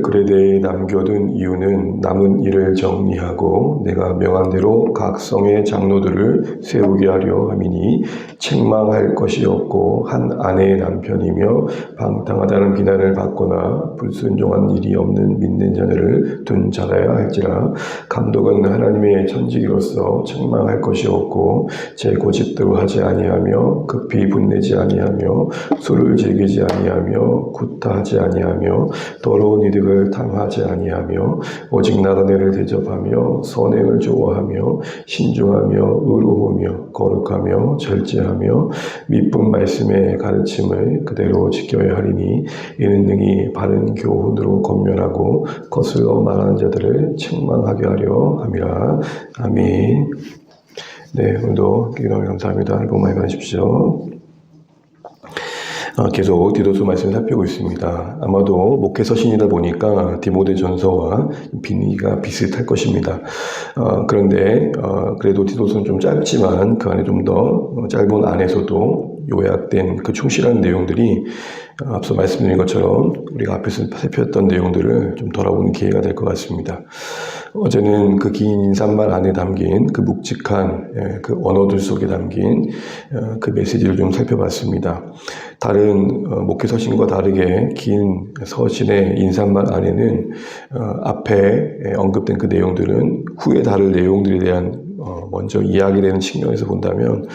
그레데에 남겨둔 이유는 남은 일을 정리하고 내가 명한 대로 각 성의 장로들을 세우게 하려 함이니 책망할 것이 없고 한 아내의 남편이며 방탕하다는 비난을 받거나 불순종한 일이 없는 믿는 자녀를 둔 자라야 할지라. 감독은 하나님의 천직이로서 책망할 것이 없고 제 고집대로 하지 아니하며 급히 분내지 아니하며 술을 즐기지 아니하며 구타하지 아니하며 더러운 이득을 탐하지 아니하며 오직 나그네를 대접하며 선행을 좋아하며 신중하며 의로우며 거룩하며 절제하며 미쁜 말씀의 가르침을 그대로 지켜야 하리니 이는 능히 바른 교훈으로 권면하고 거슬러 말하는 자들을 책망하게 하려 함이라. 아멘. 네, 오늘도 기도하며 감사합니다. 복 많이 받으십시오. 계속 디도서 말씀을 살피고 있습니다. 아마도 목회 서신이다 보니까 디모데전서와 분위기가 비슷할 것입니다. 그런데 그래도 디도서는 좀 짧지만 그 안에 좀 더 짧은 안에서도 요약된 그 충실한 내용들이 앞서 말씀드린 것처럼 우리가 앞에서 살펴봤던 내용들을 좀 돌아보는 기회가 될 것 같습니다. 어제는 그 긴 인사말 안에 담긴 그 묵직한 그 언어들 속에 담긴 그 메시지를 좀 살펴봤습니다. 다른 목회 서신과 다르게 긴 서신의 인사말 안에는 앞에 언급된 그 내용들은 후에 다룰 내용들에 대한 먼저 이야기되는 측면에서 본다면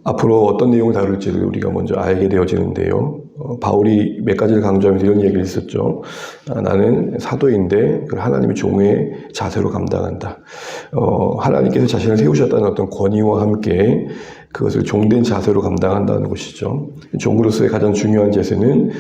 앞으로 어떤 내용을 다룰지를 우리가 먼저 알게 되어지는데요. 바울이 몇 가지를 강조하면서 이런 얘기를 했었죠. 나는 사도인데 하나님의 종의 자세로 감당한다. 하나님께서 자신을 세우셨다는 어떤 권위와 함께 그것을 종된 자세로 감당한다는 것이죠. 종으로서의 가장 중요한 자세는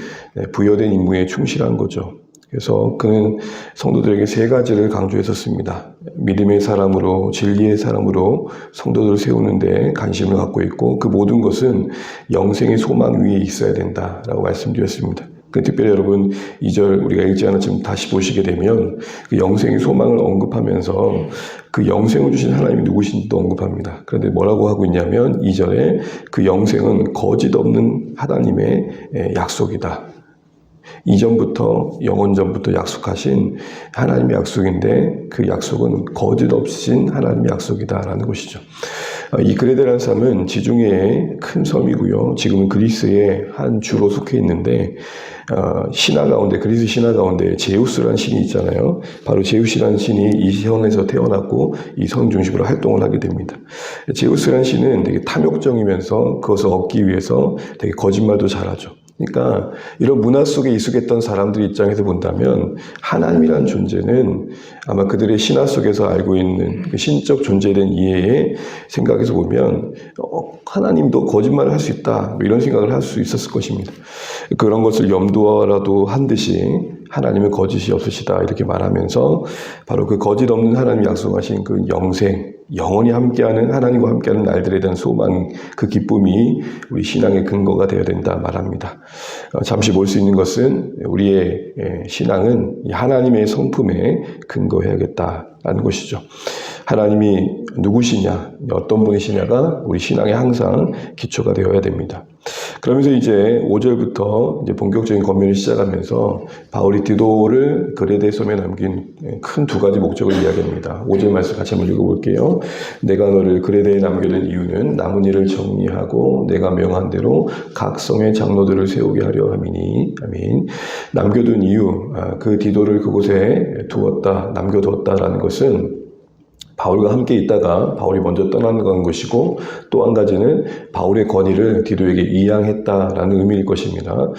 부여된 임무에 충실한 거죠. 그래서 그는 성도들에게 세 가지를 강조했었습니다. 믿음의 사람으로, 진리의 사람으로 성도들을 세우는데 관심을 갖고 있고 그 모든 것은 영생의 소망 위에 있어야 된다라고 말씀드렸습니다. 특별히 여러분 2절 우리가 읽지 않았지만 다시 보시게 되면 그 영생의 소망을 언급하면서 그 영생을 주신 하나님이 누구신지도 언급합니다. 그런데 뭐라고 하고 있냐면 2절에 그 영생은 거짓 없는 하나님의 약속이다. 이전부터 영원전부터 약속하신 하나님의 약속인데 그 약속은 거짓 없으신 하나님의 약속이다라는 것이죠. 이 그레데라는 섬은 지중해의 큰 섬이고요. 지금은 그리스의 한 주로 속해 있는데 신화 가운데 그리스 신화 가운데 제우스라는 신이 있잖아요. 바로 제우스라는 신이 이 성에서 태어났고 이 성 중심으로 활동을 하게 됩니다. 제우스라는 신은 되게 탐욕적이면서 그것을 얻기 위해서 되게 거짓말도 잘하죠. 그러니까 이런 문화 속에 익숙했던 사람들 입장에서 본다면 하나님이라는 존재는 아마 그들의 신화 속에서 알고 있는 그 신적 존재에 대한 이해의 생각에서 보면 하나님도 거짓말을 할 수 있다 이런 생각을 할 수 있었을 것입니다. 그런 것을 염두하라도 한 듯이 하나님은 거짓이 없으시다 이렇게 말하면서 바로 그 거짓 없는 하나님이 약속하신 그 영생 영원히 함께하는 하나님과 함께하는 날들에 대한 소망 그 기쁨이 우리 신앙의 근거가 되어야 된다 말합니다. 잠시 볼 수 있는 것은 우리의 신앙은 하나님의 성품에 근거해야겠다라는 것이죠. 하나님이 누구시냐 어떤 분이시냐가 우리 신앙에 항상 기초가 되어야 됩니다. 그러면서 이제 5절부터 이제 본격적인 권면을 시작하면서 바울이 디도를 그레데 섬에 남긴 큰 두 가지 목적을 이야기합니다. 5절 말씀 같이 한번 읽어볼게요. 내가 너를 그레데에 남겨둔 이유는 남은 일을 정리하고 내가 명한 대로 각 성의 장로들을 세우게 하려 함이니. 아멘. 남겨둔 이유, 그 디도를 그곳에 남겨두었다라는 것은 바울과 함께 있다가 바울이 먼저 떠나는 것이고 또 한 가지는 바울의 권위를 디도에게 이양했다라는 의미일 것입니다.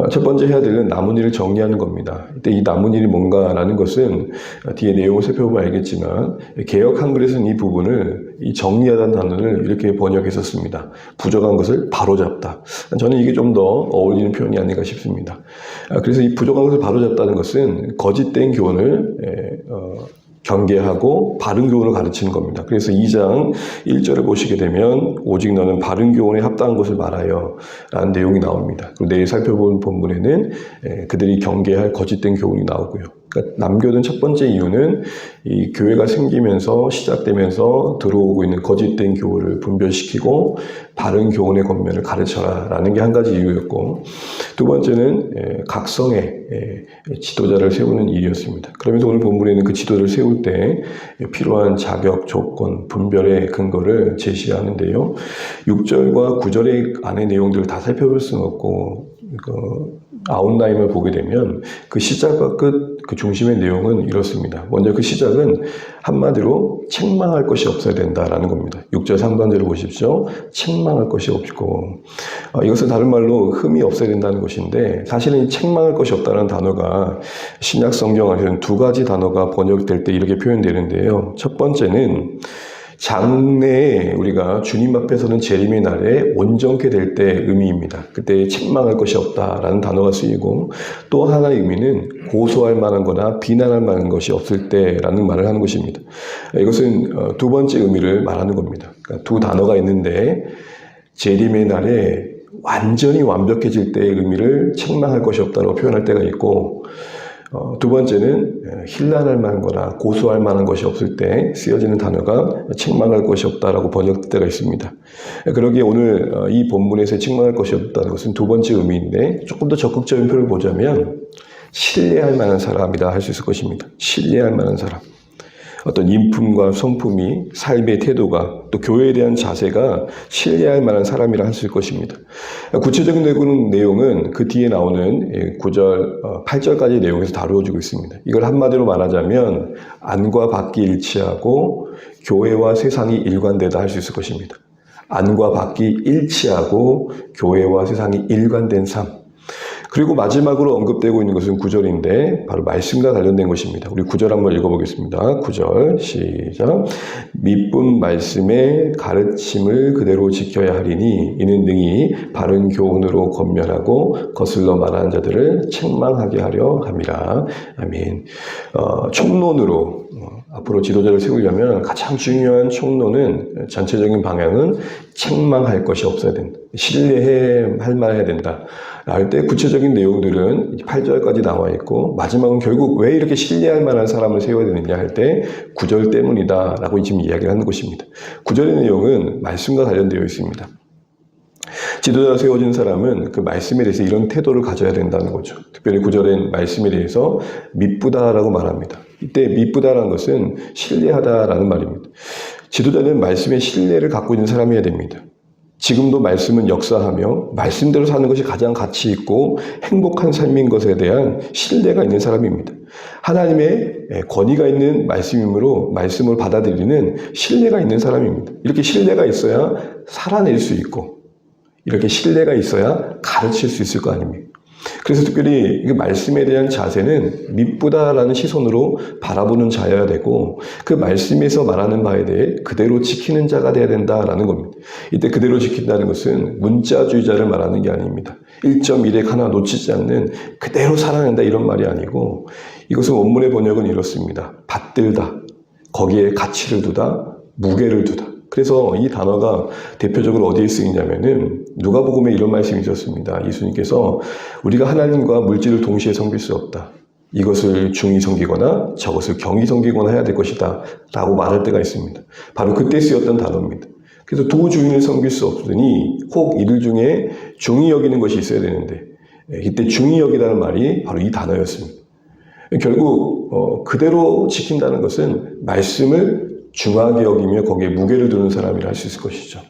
첫 번째 해야 될 남은 일을 정리하는 겁니다. 이때 이 남은 일이 뭔가라는 것은 뒤에 내용을 살펴보면 알겠지만 개역 한글에서는 이 부분을 이 정리하다는 단어를 이렇게 번역했었습니다. 부족한 것을 바로잡다. 저는 이게 좀 더 어울리는 표현이 아닌가 싶습니다. 그래서 이 부족한 것을 바로잡다는 것은 거짓된 교훈을 경계하고 바른 교훈을 가르치는 겁니다. 그래서 2장 1절을 보시게 되면 오직 너는 바른 교훈에 합당한 것을 말하여 라는 내용이 나옵니다. 그리고 내일 살펴본 본문에는 그들이 경계할 거짓된 교훈이 나오고요. 그러니까 남교든 첫 번째 이유는 이 교회가 생기면서 시작되면서 들어오고 있는 거짓된 교훈을 분별시키고 바른 교훈의 권면을 가르쳐라라는 게 한 가지 이유였고, 두 번째는 각성의 지도자를 세우는 일이었습니다. 그러면서 오늘 본문에는 그 지도자를 세울 때 필요한 자격, 조건, 분별의 근거를 제시하는데요. 6절과 9절의 안의 내용들을 다 살펴볼 수는 없고, 아웃라인을 보게 되면 그 시작과 끝, 그 중심의 내용은 이렇습니다. 먼저 그 시작은 한마디로 책망할 것이 없어야 된다라는 겁니다. 6절 상반절을 보십시오. 책망할 것이 없고, 이것은 다른 말로 흠이 없어야 된다는 것인데, 사실은 이 책망할 것이 없다는 단어가 신약 성경 안에서는 두 가지 단어가 번역될 때 이렇게 표현되는데요. 첫 번째는 장래에 우리가 주님 앞에서는 재림의 날에 온전케 될 때 의미입니다. 그때 책망할 것이 없다라는 단어가 쓰이고, 또 하나의 의미는 고소할 만한 거나 비난할 만한 것이 없을 때라는 말을 하는 것입니다. 이것은 두 번째 의미를 말하는 겁니다. 그러니까 두 단어가 있는데, 재림의 날에 완전히 완벽해질 때의 의미를 책망할 것이 없다고 표현할 때가 있고, 두 번째는 힐난할 만한 거나 고소할 만한 것이 없을 때 쓰여지는 단어가 책망할 것이 없다라고 번역될 때가 있습니다. 그러기에 오늘 이 본문에서 책망할 것이 없다는 것은 두 번째 의미인데, 조금 더 적극적인 표현을 보자면 신뢰할 만한 사람이다 할 수 있을 것입니다. 신뢰할 만한 사람. 어떤 인품과 성품이, 삶의 태도가, 또 교회에 대한 자세가 신뢰할 만한 사람이라 할 수 있을 것입니다. 구체적인 내용은 그 뒤에 나오는 9절, 8절까지 내용에서 다루어지고 있습니다. 이걸 한마디로 말하자면 안과 밖이 일치하고 교회와 세상이 일관되다 할 수 있을 것입니다. 안과 밖이 일치하고 교회와 세상이 일관된 삶. 그리고 마지막으로 언급되고 있는 것은 9절인데 바로 말씀과 관련된 것입니다. 우리 9절 한번 읽어보겠습니다. 9절 시작. 믿은 말씀의 가르침을 그대로 지켜야 하리니 이는 능히 바른 교훈으로 권면하고 거슬러 말하는 자들을 책망하게 하려 함이라. 아멘. 총론으로 앞으로 지도자를 세우려면 가장 중요한 총론은, 전체적인 방향은 책망할 것이 없어야 된다. 신뢰할 만해야 된다. 할 때 구체적인 내용들은 8절까지 나와 있고, 마지막은 결국 왜 이렇게 신뢰할 만한 사람을 세워야 되느냐 할 때 9절 때문이다 라고 지금 이야기를 하는 것입니다. 9절의 내용은 말씀과 관련되어 있습니다. 지도자가 세워진 사람은 그 말씀에 대해서 이런 태도를 가져야 된다는 거죠. 특별히 9절의 말씀에 대해서 미쁘다라고 말합니다. 이때 미쁘다라는 것은 신뢰하다라는 말입니다. 지도자는 말씀에 신뢰를 갖고 있는 사람이어야 됩니다. 지금도 말씀은 역사하며 말씀대로 사는 것이 가장 가치 있고 행복한 삶인 것에 대한 신뢰가 있는 사람입니다. 하나님의 권위가 있는 말씀이므로 말씀을 받아들이는 신뢰가 있는 사람입니다. 이렇게 신뢰가 있어야 살아낼 수 있고, 이렇게 신뢰가 있어야 가르칠 수 있을 거 아닙니까? 그래서 특별히 이 말씀에 대한 자세는 미쁘다라는 시선으로 바라보는 자여야 되고, 그 말씀에서 말하는 바에 대해 그대로 지키는 자가 돼야 된다라는 겁니다. 이때 그대로 지킨다는 것은 문자주의자를 말하는 게 아닙니다. 1.1획 하나 놓치지 않는 그대로 살아낸다 이런 말이 아니고, 이것은 원문의 번역은 이렇습니다. 받들다, 거기에 가치를 두다, 무게를 두다. 그래서 이 단어가 대표적으로 어디에 쓰이냐면은 누가복음에 이런 말씀이 있었습니다. 예수님께서 우리가 하나님과 물질을 동시에 섬길 수 없다. 이것을 중히 섬기거나 저것을 경히 섬기거나 해야 될 것이다 라고 말할 때가 있습니다. 바로 그때 쓰였던 단어입니다. 그래서 두 주인을 섬길 수 없으니 혹 이들 중에 중히 여기는 것이 있어야 되는데, 이때 중히 여기다는 말이 바로 이 단어였습니다. 결국 그대로 지킨다는 것은 말씀을 중하게 여기며 거기에 무게를 두는 사람이라 할 수 있을 것이죠.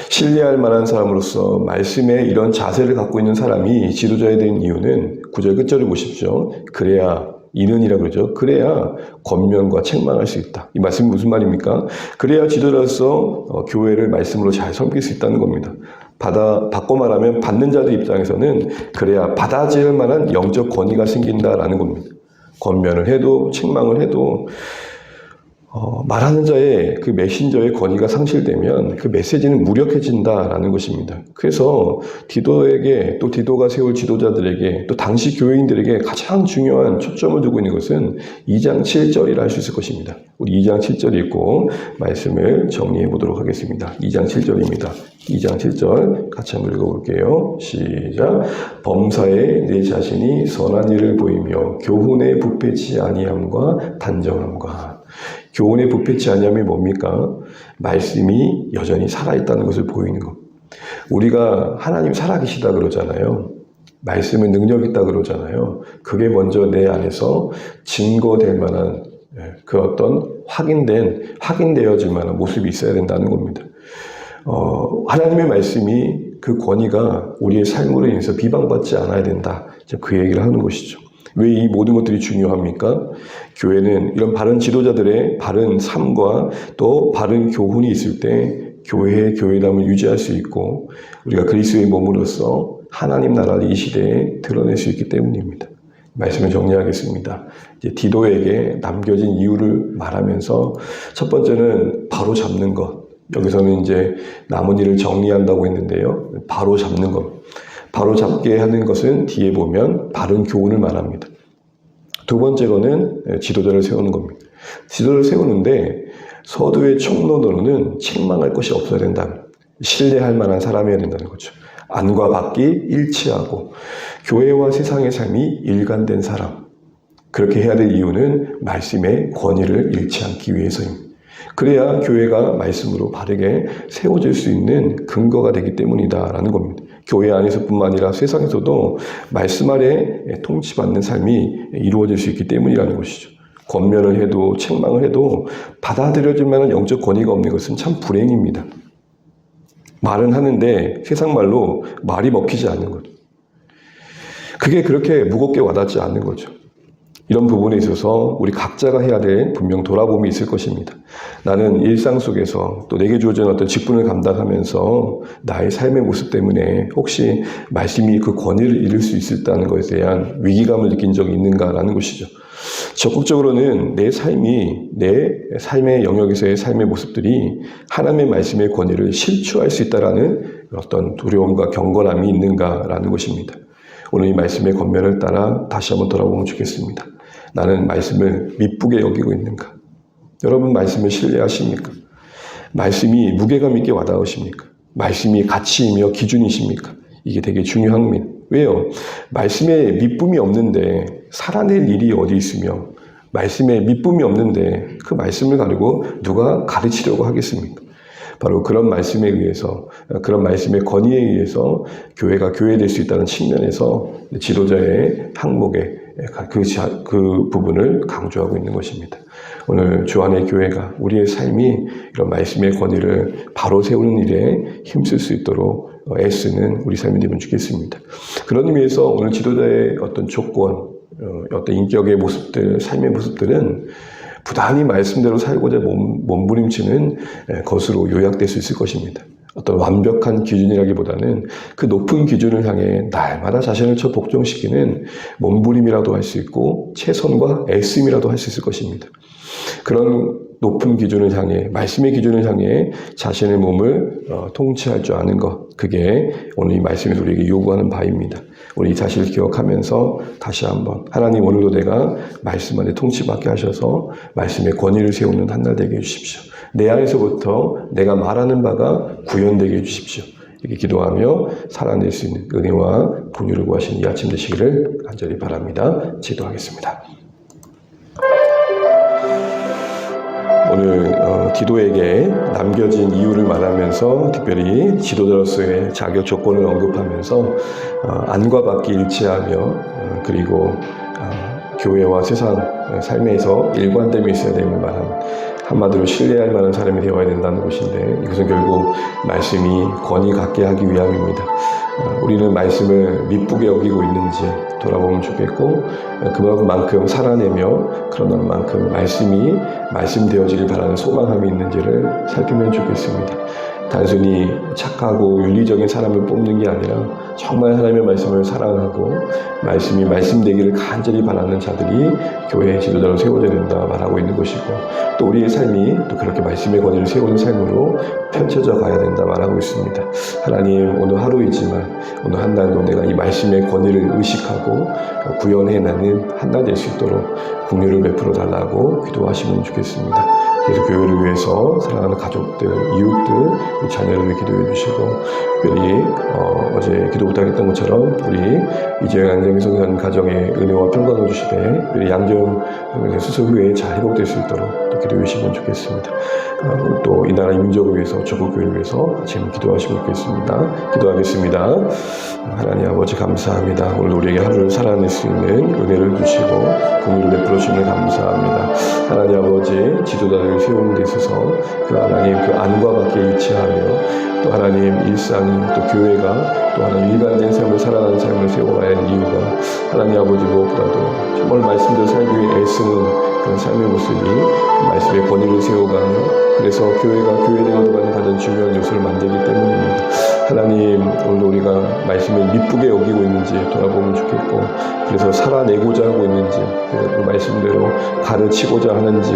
신뢰할 만한 사람으로서 말씀에 이런 자세를 갖고 있는 사람이 지도자에 된 이유는 9절 끝절을 보십시오. 그래야, 이는이라 그러죠. 그래야 권면과 책망할 수 있다. 이 말씀이 무슨 말입니까? 그래야 지도자로서 교회를 말씀으로 잘 섬길 수 있다는 겁니다. 바꿔 말하면 받는 자들 입장에서는 그래야 받아들일 만한 영적 권위가 생긴다라는 겁니다. 권면을 해도 책망을 해도 말하는 자의 그 메신저의 권위가 상실되면 그 메시지는 무력해진다라는 것입니다. 그래서 디도에게 또 디도가 세울 지도자들에게 또 당시 교회인들에게 가장 중요한 초점을 두고 있는 것은 2장 7절이라 할 수 있을 것입니다. 우리 2장 7절 읽고 말씀을 정리해 보도록 하겠습니다. 2장 7절입니다. 2장 7절 같이 한번 읽어볼게요. 시작. 범사에 내 자신이 선한 일을 보이며 교훈에 부패치 아니함과 단정함과. 교훈에 부패치 아니함이 뭡니까? 말씀이 여전히 살아있다는 것을 보이는 것. 우리가 하나님 살아계시다 그러잖아요. 말씀은 능력 있다 그러잖아요. 그게 먼저 내 안에서 증거될 만한 그 어떤 확인되어질 만한 모습이 있어야 된다는 겁니다. 하나님의 말씀이 그 권위가 우리의 삶으로 인해서 비방받지 않아야 된다. 그 얘기를 하는 것이죠. 왜 이 모든 것들이 중요합니까? 교회는 이런 바른 지도자들의 바른 삶과 또 바른 교훈이 있을 때 교회의 교회담을 유지할 수 있고 우리가 그리스도의 몸으로서 하나님 나라를 이 시대에 드러낼 수 있기 때문입니다. 말씀을 정리하겠습니다. 이제 디도에게 남겨진 이유를 말하면서 첫 번째는 바로 잡는 것. 여기서는 이제 남은 일을 정리한다고 했는데요. 바로 잡는 것. 바로 잡게 하는 것은 뒤에 보면 바른 교훈을 말합니다. 두 번째로는 지도자를 세우는 겁니다. 지도를 세우는데 서두의 총론으로는 책망할 것이 없어야 된다. 신뢰할 만한 사람이어야 된다는 거죠. 안과 밖이 일치하고 교회와 세상의 삶이 일관된 사람. 그렇게 해야 될 이유는 말씀의 권위를 잃지 않기 위해서입니다. 그래야 교회가 말씀으로 바르게 세워질 수 있는 근거가 되기 때문이다라는 겁니다. 교회 안에서뿐만 아니라 세상에서도 말씀 아래 통치받는 삶이 이루어질 수 있기 때문이라는 것이죠. 권면을 해도 책망을 해도 받아들여질 만한 영적 권위가 없는 것은 참 불행입니다. 말은 하는데 세상 말로 말이 먹히지 않는 거죠. 그게 그렇게 무겁게 와닿지 않는 거죠. 이런 부분에 있어서 우리 각자가 해야 될 분명 돌아봄이 있을 것입니다. 나는 일상 속에서 또 내게 주어진 어떤 직분을 감당하면서 나의 삶의 모습 때문에 혹시 말씀이 그 권위를 잃을 수 있다는 것에 대한 위기감을 느낀 적이 있는가라는 것이죠. 적극적으로는 내 삶의 영역에서의 삶의 모습들이 하나님의 말씀의 권위를 실추할 수 있다라는 어떤 두려움과 경건함이 있는가라는 것입니다. 오늘 이 말씀의 권면을 따라 다시 한번 돌아보면 좋겠습니다. 나는 말씀을 미쁘게 여기고 있는가? 여러분 말씀을 신뢰하십니까? 말씀이 무게감 있게 와닿으십니까? 말씀이 가치이며 기준이십니까? 이게 되게 중요합니다. 왜요? 말씀에 미쁨이 없는데 살아낼 일이 어디 있으며 말씀에 미쁨이 없는데 그 말씀을 가지고 누가 가르치려고 하겠습니까? 바로 그런 말씀에 의해서 그런 말씀의 권위에 의해서 교회가 교회될 수 있다는 측면에서 지도자의 항목에 그 부분을 강조하고 있는 것입니다. 오늘 주안의 교회가 우리의 삶이 이런 말씀의 권위를 바로 세우는 일에 힘쓸 수 있도록 애쓰는 우리 삶이 되면 좋겠습니다. 그런 의미에서 오늘 지도자의 어떤 조건, 어떤 인격의 모습들, 삶의 모습들은 부단히 말씀대로 살고자 몸부림치는 것으로 요약될 수 있을 것입니다. 어떤 완벽한 기준이라기보다는 그 높은 기준을 향해 날마다 자신을 복종시키는 몸부림이라도 할 수 있고 최선과 애씀이라도 할 수 있을 것입니다. 그런 높은 기준을 향해 말씀의 기준을 향해 자신의 몸을 통치할 줄 아는 것, 그게 오늘 이 말씀에서 우리에게 요구하는 바입니다. 우리 이 사실을 기억하면서 다시 한번 하나님 오늘도 내가 말씀 안에 통치받게 하셔서 말씀의 권위를 세우는 한 날 되게 해주십시오. 내 안에서부터 내가 말하는 바가 구현되게 해주십시오. 이렇게 기도하며 살아낼 수 있는 은혜와 분유를 구하시는 이 아침 되시기를 간절히 바랍니다. 기도하겠습니다. 오늘 디도에게 남겨진 이유를 말하면서 특별히 지도자로서의 자격 조건을 언급하면서 안과 밖이 일치하며 그리고 교회와 세상 삶에서 일관됨이 있어야 되는 말함, 한마디로 신뢰할 만한 사람이 되어야 된다는 것인데 이것은 결국 말씀이 권위 갖게 하기 위함입니다. 우리는 말씀을 미쁘게 여기고 있는지 돌아보면 좋겠고 그만큼 살아내며 그런 만큼 말씀이 말씀되어지길 바라는 소망함이 있는지를 살피면 좋겠습니다. 단순히 착하고 윤리적인 사람을 뽑는 게 아니라 정말 하나님의 말씀을 사랑하고 말씀이 말씀되기를 간절히 바라는 자들이 교회의 지도자로 세워져야 된다 말하고 있는 것이고, 또 우리의 삶이 또 그렇게 말씀의 권위를 세우는 삶으로 펼쳐져 가야 된다 말하고 있습니다. 하나님, 오늘 하루이지만 오늘 한 날도 내가 이 말씀의 권위를 의식하고 구현해내는 한 날 될 수 있도록 긍휼을 베풀어 달라고 기도하시면 좋겠습니다. 그래서 교회를 위해서 사랑하는 가족들, 이웃들, 우리 자녀를 위해 기도해 주시고, 특별히 어제 기도 부탁했던 것처럼 우리 이재영 양정에서 간 가정에 은혜와 평강을 주시되 우리 양정 수술 후에 잘 회복될 수 있도록 또 기도해 주시면 좋겠습니다. 또 이 나라 민족을 위해서, 조국 교회를 위해서 지금 기도하시면 좋겠습니다. 기도하겠습니다. 하나님 아버지 감사합니다. 오늘 우리에게 하루를 살아낼 수 있는 은혜를 주시고 긍휼을 베풀어 주시는 감사합니다. 하나님 아버지, 지도자를 세우는 데 있어서 그 하나님 그 안과 밖에 위치하며 또 하나님 일상이 또 교회가 또 하나님 일관된 삶을 살아가는 삶을 세워가야 하는 이유가 하나님 아버지 무엇보다도 정말 말씀대로 살기 위해 애쓰는 그런 삶의 모습이 말씀의 권위를 세워가며, 그래서 교회가 교회를 얻어가는 가장 중요한 요소를 만들기 때문입니다. 하나님, 오늘 우리가 말씀을 미쁘게 여기고 있는지 돌아보면 좋겠고, 그래서 살아내고자 하고 있는지, 그 말씀대로 가르치고자 하는지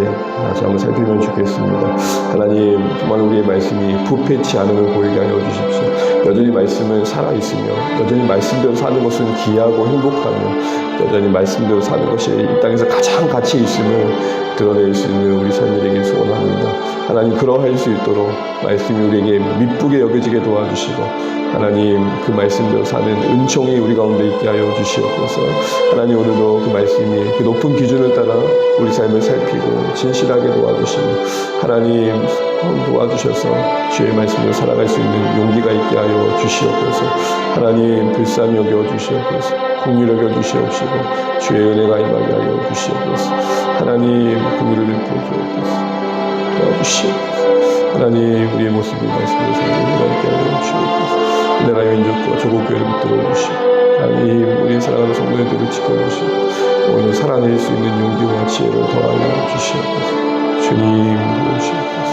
다시 한번 살피면 좋겠습니다. 하나님, 정말 우리의 말씀이 부패치 않음을 보이게 하여 주십시오. 여전히 말씀은 살아있으며, 여전히 말씀대로 사는 것은 귀하고 행복하며, 여전히 말씀대로 사는 것이 이 땅에서 가장 가치 있음을 드러낼 수 있는 우리 삶이 되길 소원합니다. 하나님, 그러할 수 있도록 말씀이 우리에게 미쁘게 여겨지게 도와주시고, 하나님 그 말씀대로 사는 은총이 우리 가운데 있게 하여 주시옵소서. 하나님, 오늘도 그 말씀이 그 높은 기준을 따라 우리 삶을 살피고 진실하게 도와주시고, 하나님 도와주셔서 주의 말씀으로 살아갈 수 있는 용기가 있게 하여 주시옵소서. 하나님, 불쌍히 여겨 주시옵소서. 긍휼히 여겨 주시옵시고 주의 은혜가 임하게 하여 주시옵소서. 하나님, 긍휼을 베풀어 주옵소서. 도와주시옵소서. 하나님, 우리의 모습을 말씀으로 살게 하여 주시옵소서. 나라 민족과 조국 교회를 붙들어 주시고, 하나님, 우리의 사랑하는 성도들을 지켜주시고 오늘 살아낼 수 있는 용기와 지혜를 더하여 주시옵소서. 주님, 도우시옵소서.